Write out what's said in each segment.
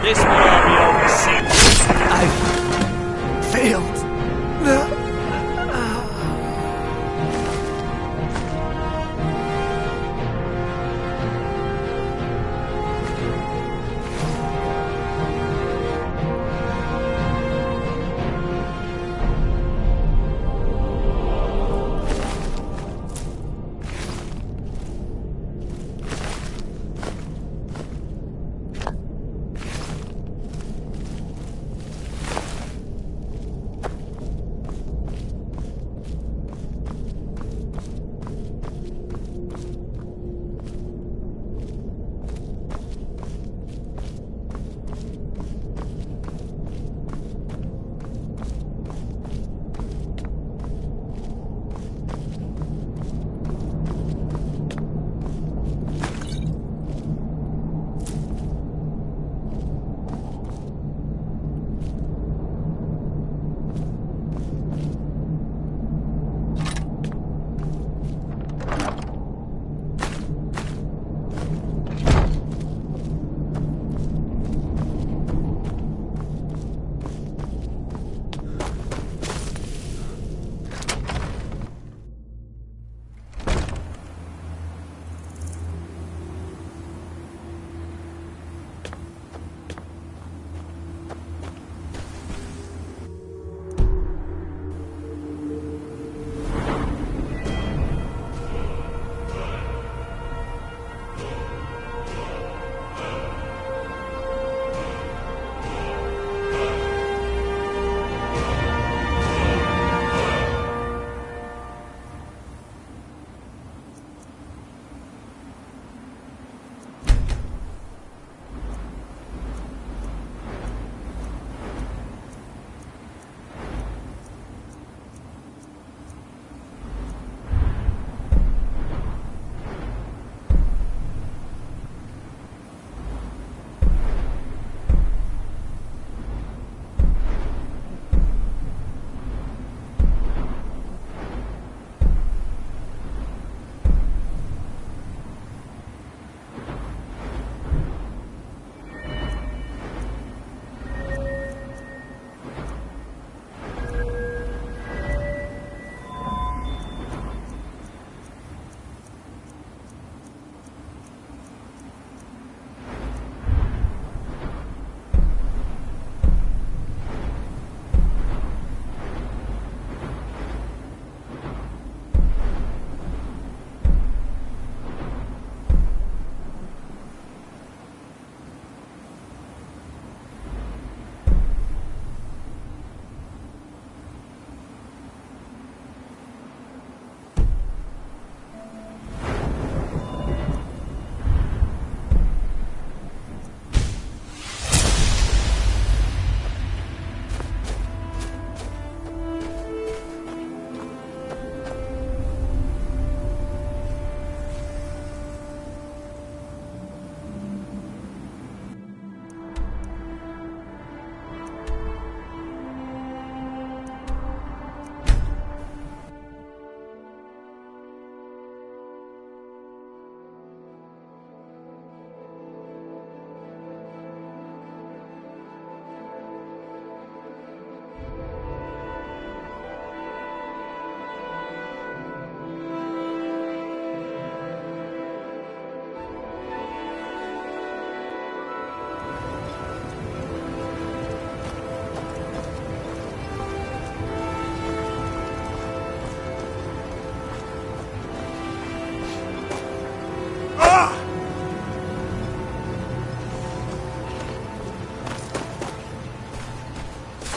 This will all be over soon. I failed.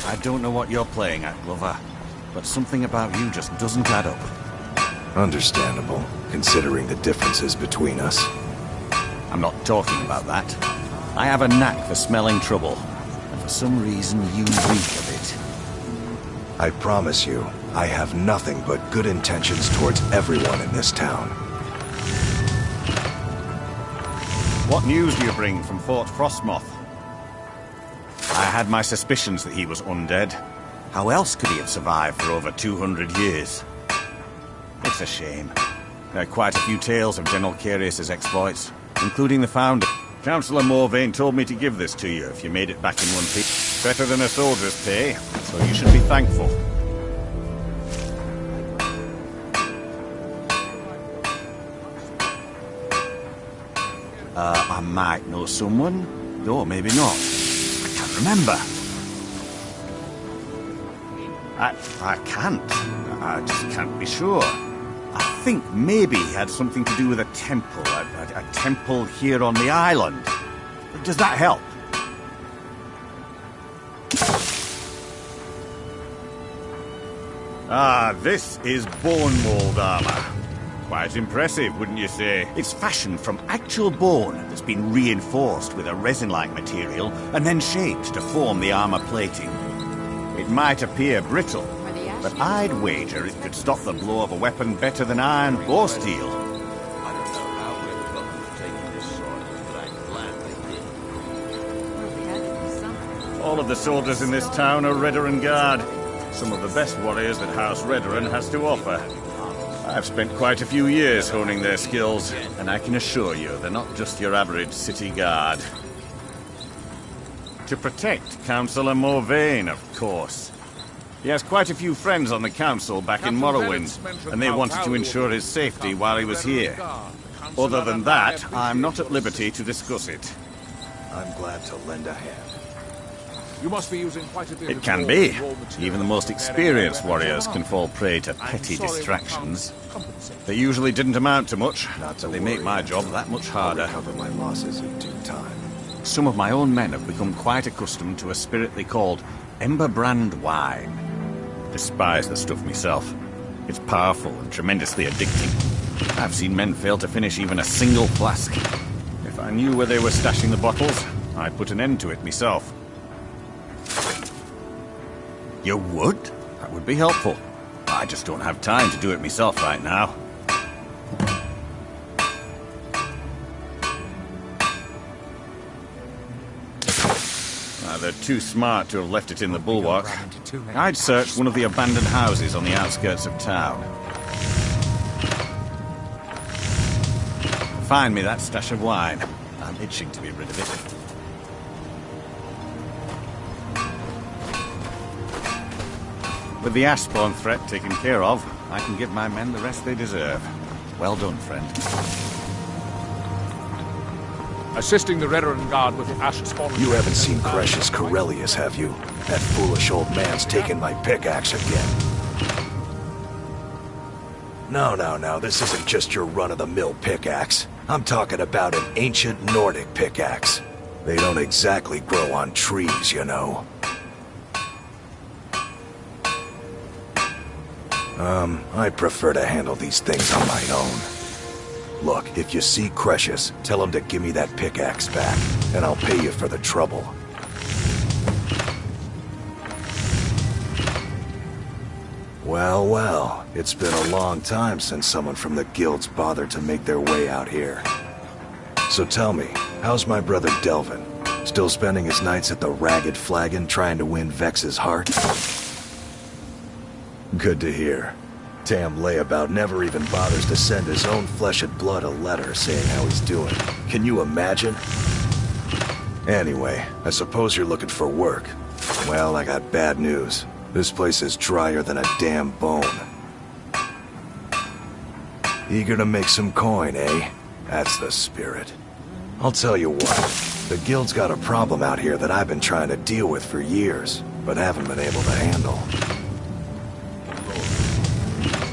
I don't know what you're playing at, Glover, but something about you just doesn't add up. Understandable, considering the differences between us. I'm not talking about that. I have a knack for smelling trouble, and for some reason you reek of it. I promise you, I have nothing but good intentions towards everyone in this town. What news do you bring from Fort Frostmoth? I had my suspicions that he was undead. How else could he have survived for over 200 years? It's a shame. There are quite a few tales of General Curius's exploits, including the founder. Councillor Morvain told me to give this to you if you made it back in one piece. Better than a soldier's pay, so you should be thankful. I might know someone, or maybe not. I can't remember. I can't. I just can't be sure. I think maybe he had something to do with a temple. A temple here on the island. Does that help? Ah, this is bone mold armor. Quite impressive, wouldn't you say? It's fashioned from actual bone that's been reinforced with a resin-like material and then shaped to form the armor plating. It might appear brittle, but I'd wager it could stop the blow of a weapon better than iron or steel. All of the soldiers in this town are Redoran Guard. Some of the best warriors that House Redoran has to offer. I've spent quite a few years honing their skills, and I can assure you they're not just your average city guard. To protect Councillor Morvain, of course. He has quite a few friends on the council back in Morrowind, and they wanted to ensure his safety while he was here. Other than that, I'm not at liberty to discuss it. I'm glad to lend a hand. You must be using quite a bit It can be. Even the most experienced warriors can fall prey to petty distractions. They usually didn't amount to much, but they make my job that much harder. I'll recover my losses in due time. Some of my own men have become quite accustomed to a spirit they called Emberbrand wine. Despise the stuff myself. It's powerful and tremendously addicting. I've seen men fail to finish even a single flask. If I knew where they were stashing the bottles, I'd put an end to it myself. You would? That would be helpful. I just don't have time to do it myself right now. They're too smart to have left it in the bulwark. I'd search one of the abandoned houses on the outskirts of town. Find me that stash of wine. I'm itching to be rid of it. With the Ashbourne threat taken care of, I can give my men the rest they deserve. Well done, friend. Assisting the Redoran Guard with the Ashbourne... You haven't seen Cresius Corellius, have you? That foolish old man's taken my pickaxe again. No, this isn't just your run-of-the-mill pickaxe. I'm talking about an ancient Nordic pickaxe. They don't exactly grow on trees, you know. I prefer to handle these things on my own. Look, if you see Cresius, tell him to give me that pickaxe back, and I'll pay you for the trouble. Well, it's been a long time since someone from the guilds bothered to make their way out here. So tell me, how's my brother Delvin? Still spending his nights at the Ragged Flagon trying to win Vex's heart? Good to hear. Tam Layabout never even bothers to send his own flesh and blood a letter saying how he's doing. Can you imagine? Anyway, I suppose you're looking for work. Well, I got bad news. This place is drier than a damn bone. Eager to make some coin, eh? That's the spirit. I'll tell you what, the guild's got a problem out here that I've been trying to deal with for years, but haven't been able to handle.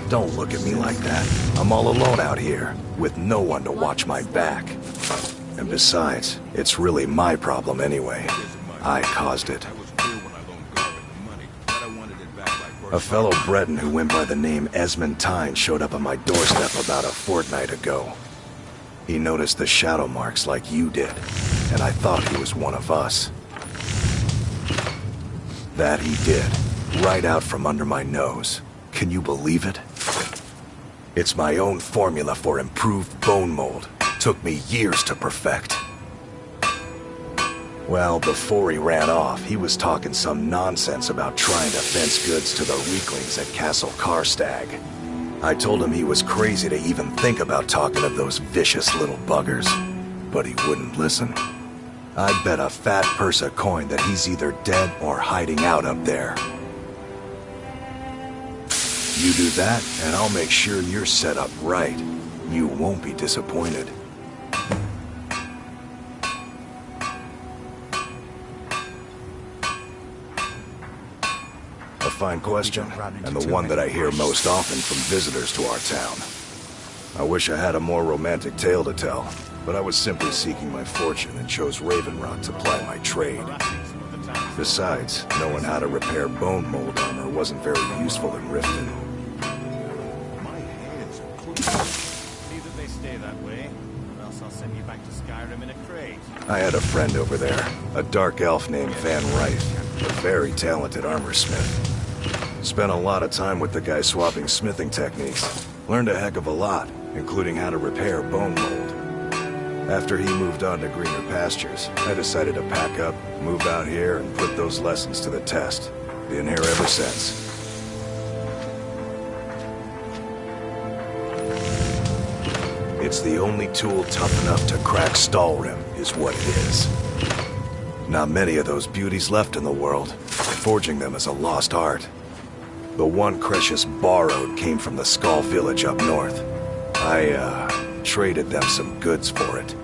Don't look at me like that. I'm all alone out here, with no one to watch my back. And besides, it's really my problem anyway. I caused it. A fellow Breton who went by the name Esmond Tyne showed up on my doorstep about a fortnight ago. He noticed the shadow marks like you did, and I thought he was one of us. That he did, right out from under my nose. Can you believe it? It's my own formula for improved bone mold. Took me years to perfect. Well, before he ran off, he was talking some nonsense about trying to fence goods to the weaklings at Castle Karstag. I told him he was crazy to even think about talking to those vicious little buggers, but he wouldn't listen. I'd bet a fat purse of coin that he's either dead or hiding out up there. You do that, and I'll make sure you're set up right. You won't be disappointed. A fine question, and the one that I hear most often from visitors to our town. I wish I had a more romantic tale to tell, but I was simply seeking my fortune and chose Raven Rock to ply my trade. Besides, knowing how to repair bone mold armor wasn't very useful in Riften. My hands are clean. See that they stay that way, or else I'll send you back to Skyrim in a crate. I had a friend over there, a dark elf named Van Rife, a very talented armor smith. Spent a lot of time with the guy swapping smithing techniques. Learned a heck of a lot, including how to repair bone mold. After he moved on to greener pastures, I decided to pack up, move out here, and put those lessons to the test. Been here ever since. It's the only tool tough enough to crack Stalrim, is what it is. Not many of those beauties left in the world. Forging them is a lost art. The one Cretius borrowed came from the Skull village up north. I, traded them some goods for it.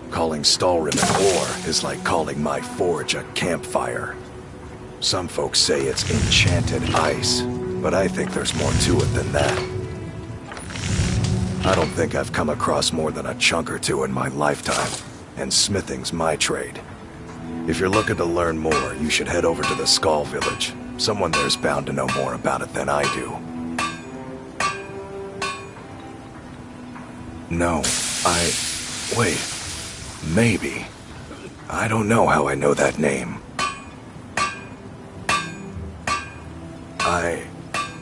Calling Stalrim an ore is like calling my forge a campfire. Some folks say it's enchanted ice, but I think there's more to it than that. I don't think I've come across more than a chunk or two in my lifetime, and smithing's my trade. If you're looking to learn more, you should head over to the Skull village. Someone there's bound to know more about it than I do. No, wait. Maybe. I don't know how I know that name.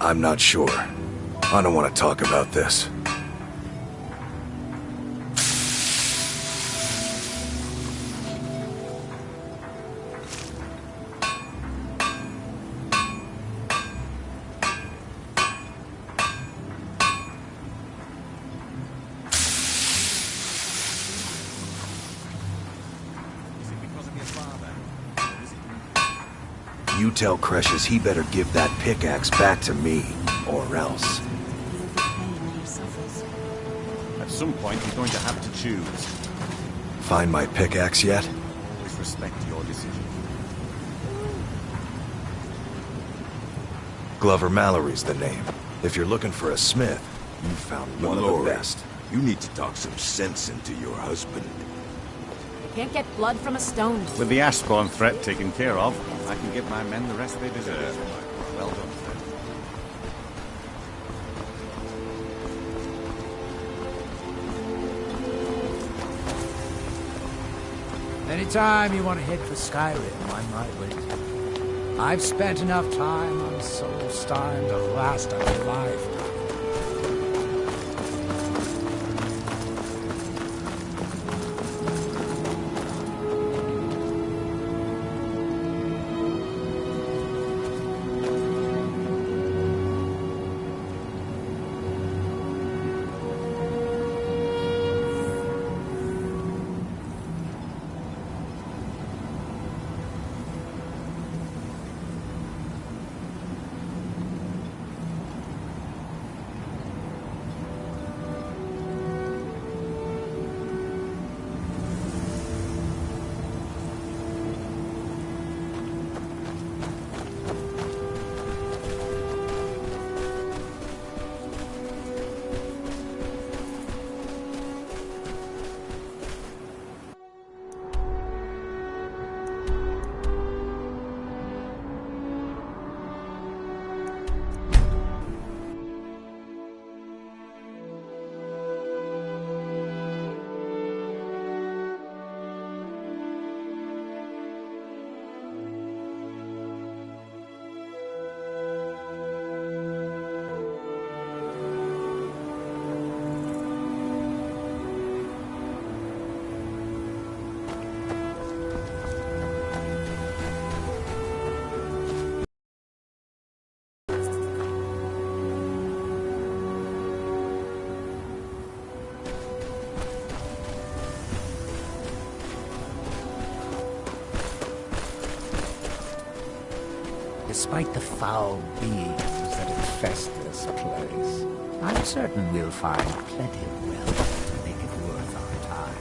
I'm not sure. I don't want to talk about this. You tell Cretius he better give that pickaxe back to me, or else. At some point, he's going to have to choose. Find my pickaxe yet? Always respect your decision. Glover Mallory's the name. If you're looking for a smith, you found one of the best. You need to talk some sense into your husband. Can't get blood from a stone. With the Ashbourne threat taken care of, I can give my men the rest they deserve. Well done, Fred. Anytime you want to hit for Skyrim, I'm right with you. I've spent enough time on Solstheim to last a lifetime. Despite the foul beings that infest this place, I'm certain we'll find plenty of wealth to make it worth our time.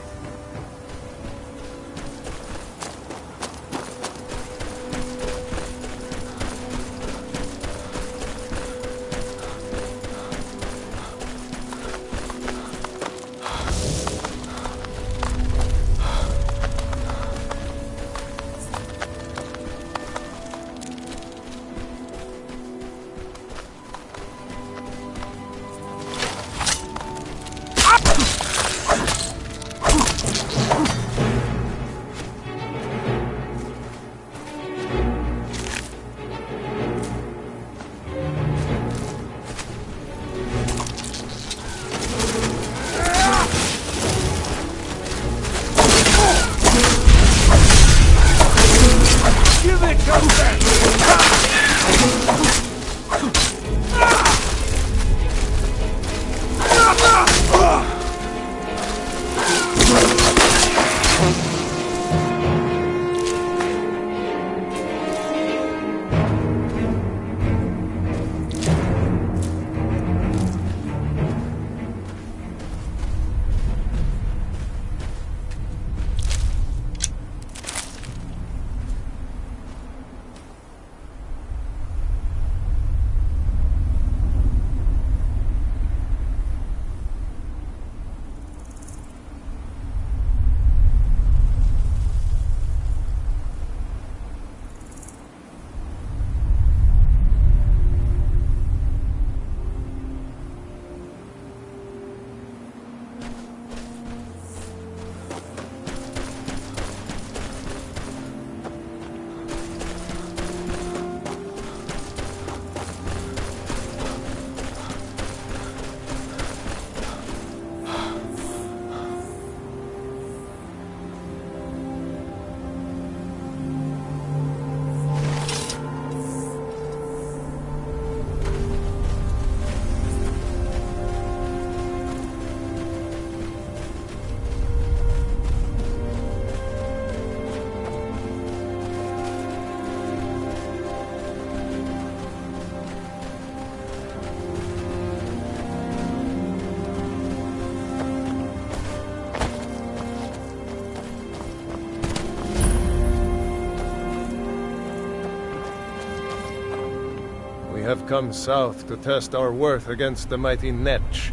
We have come south to test our worth against the mighty Netch.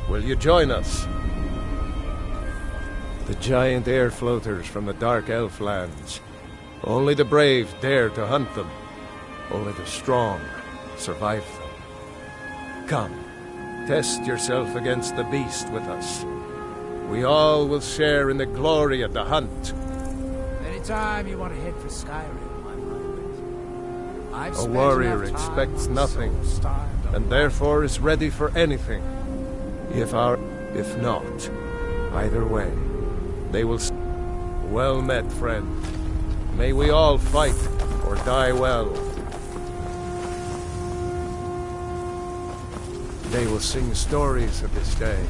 Will you join us? The giant air floaters from the dark elf lands. Only the brave dare to hunt them. Only the strong survive them. Come, test yourself against the beast with us. We all will share in the glory of the hunt. Anytime you want to head for Skyrim, a warrior expects nothing, and therefore is ready for anything. If not, either way, they will... Well met, friend. May we all fight, or die well. They will sing stories of this day.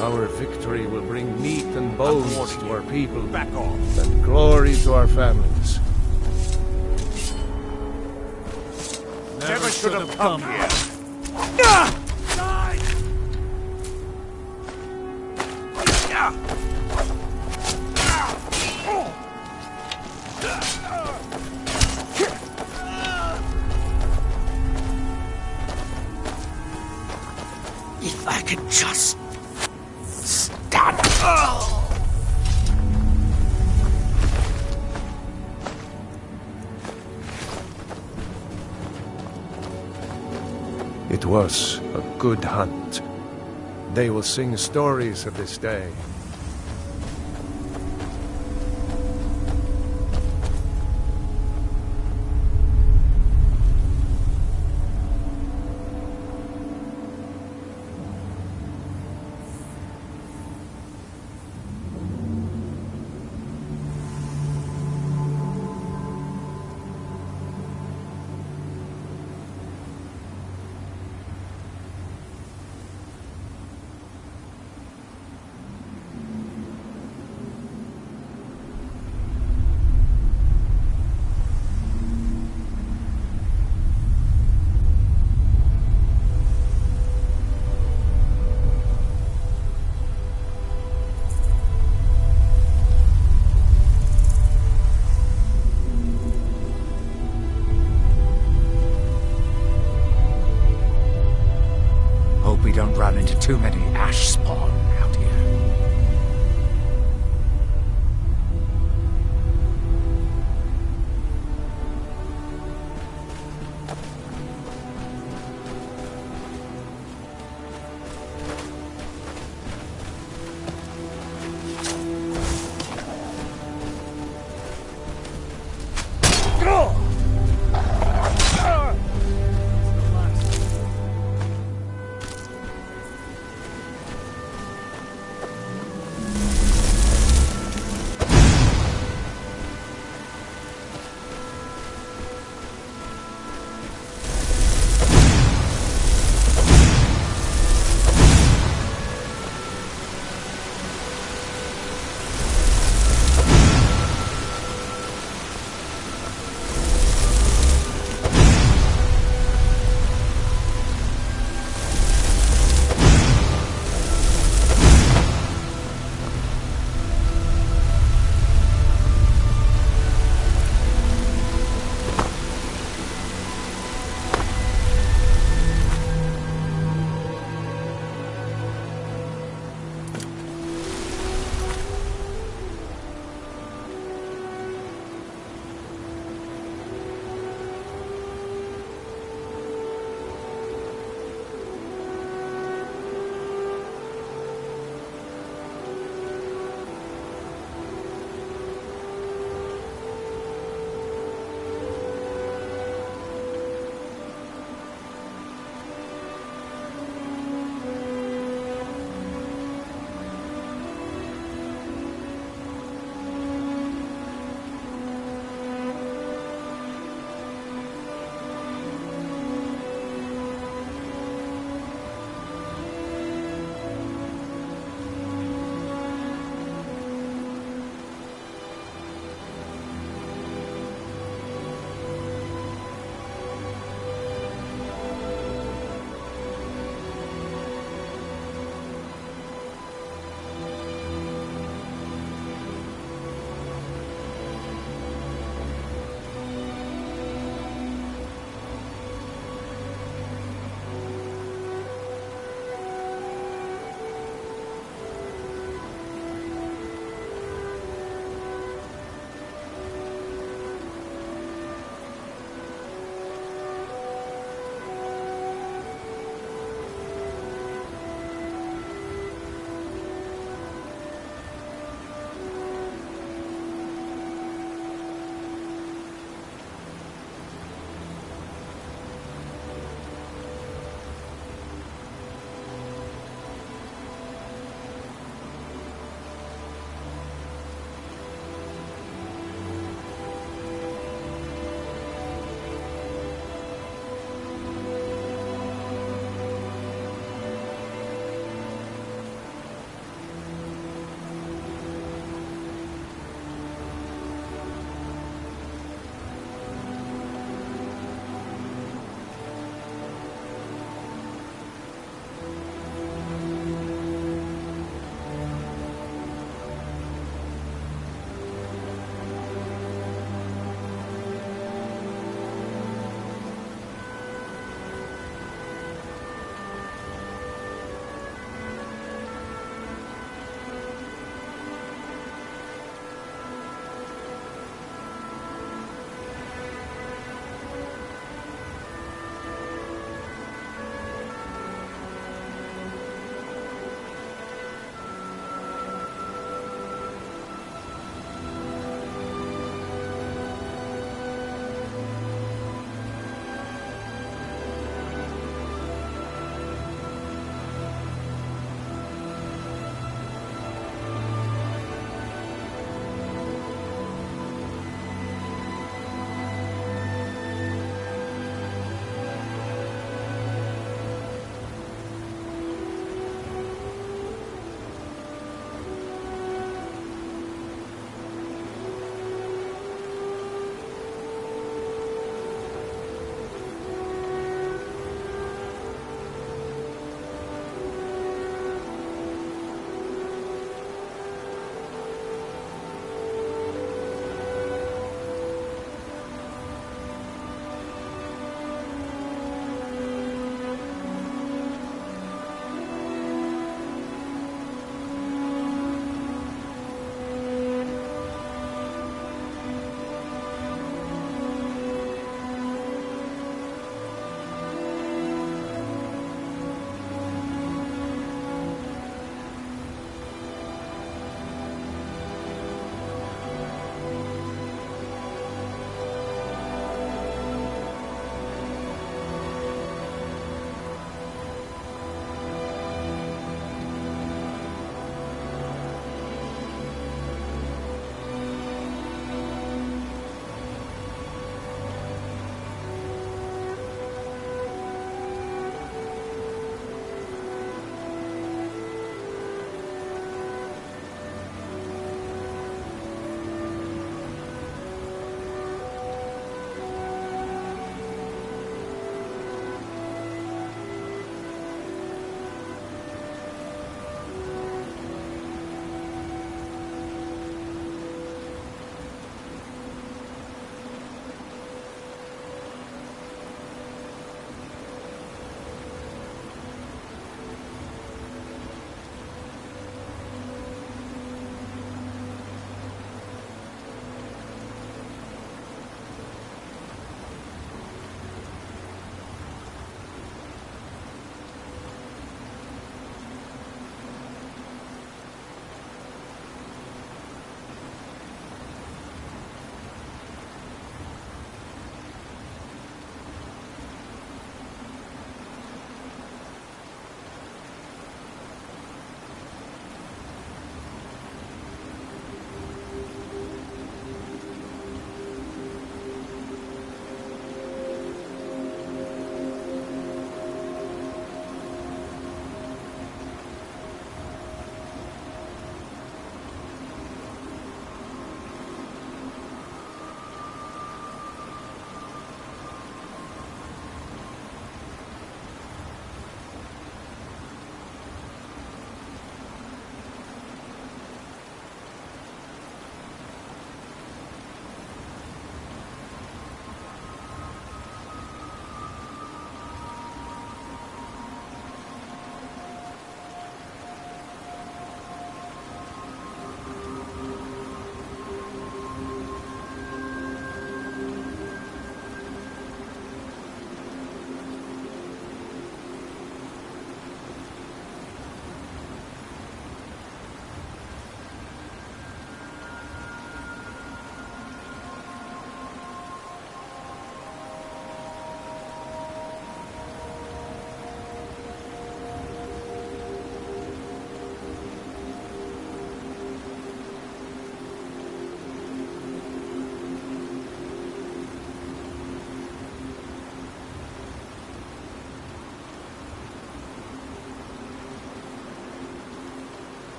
Our victory will bring meat and bones to our people. Back off. And glory to our families. Never should have come here. If I could just stand. It was a good hunt. They will sing stories of this day. Hope we don't run into too many ash spawn.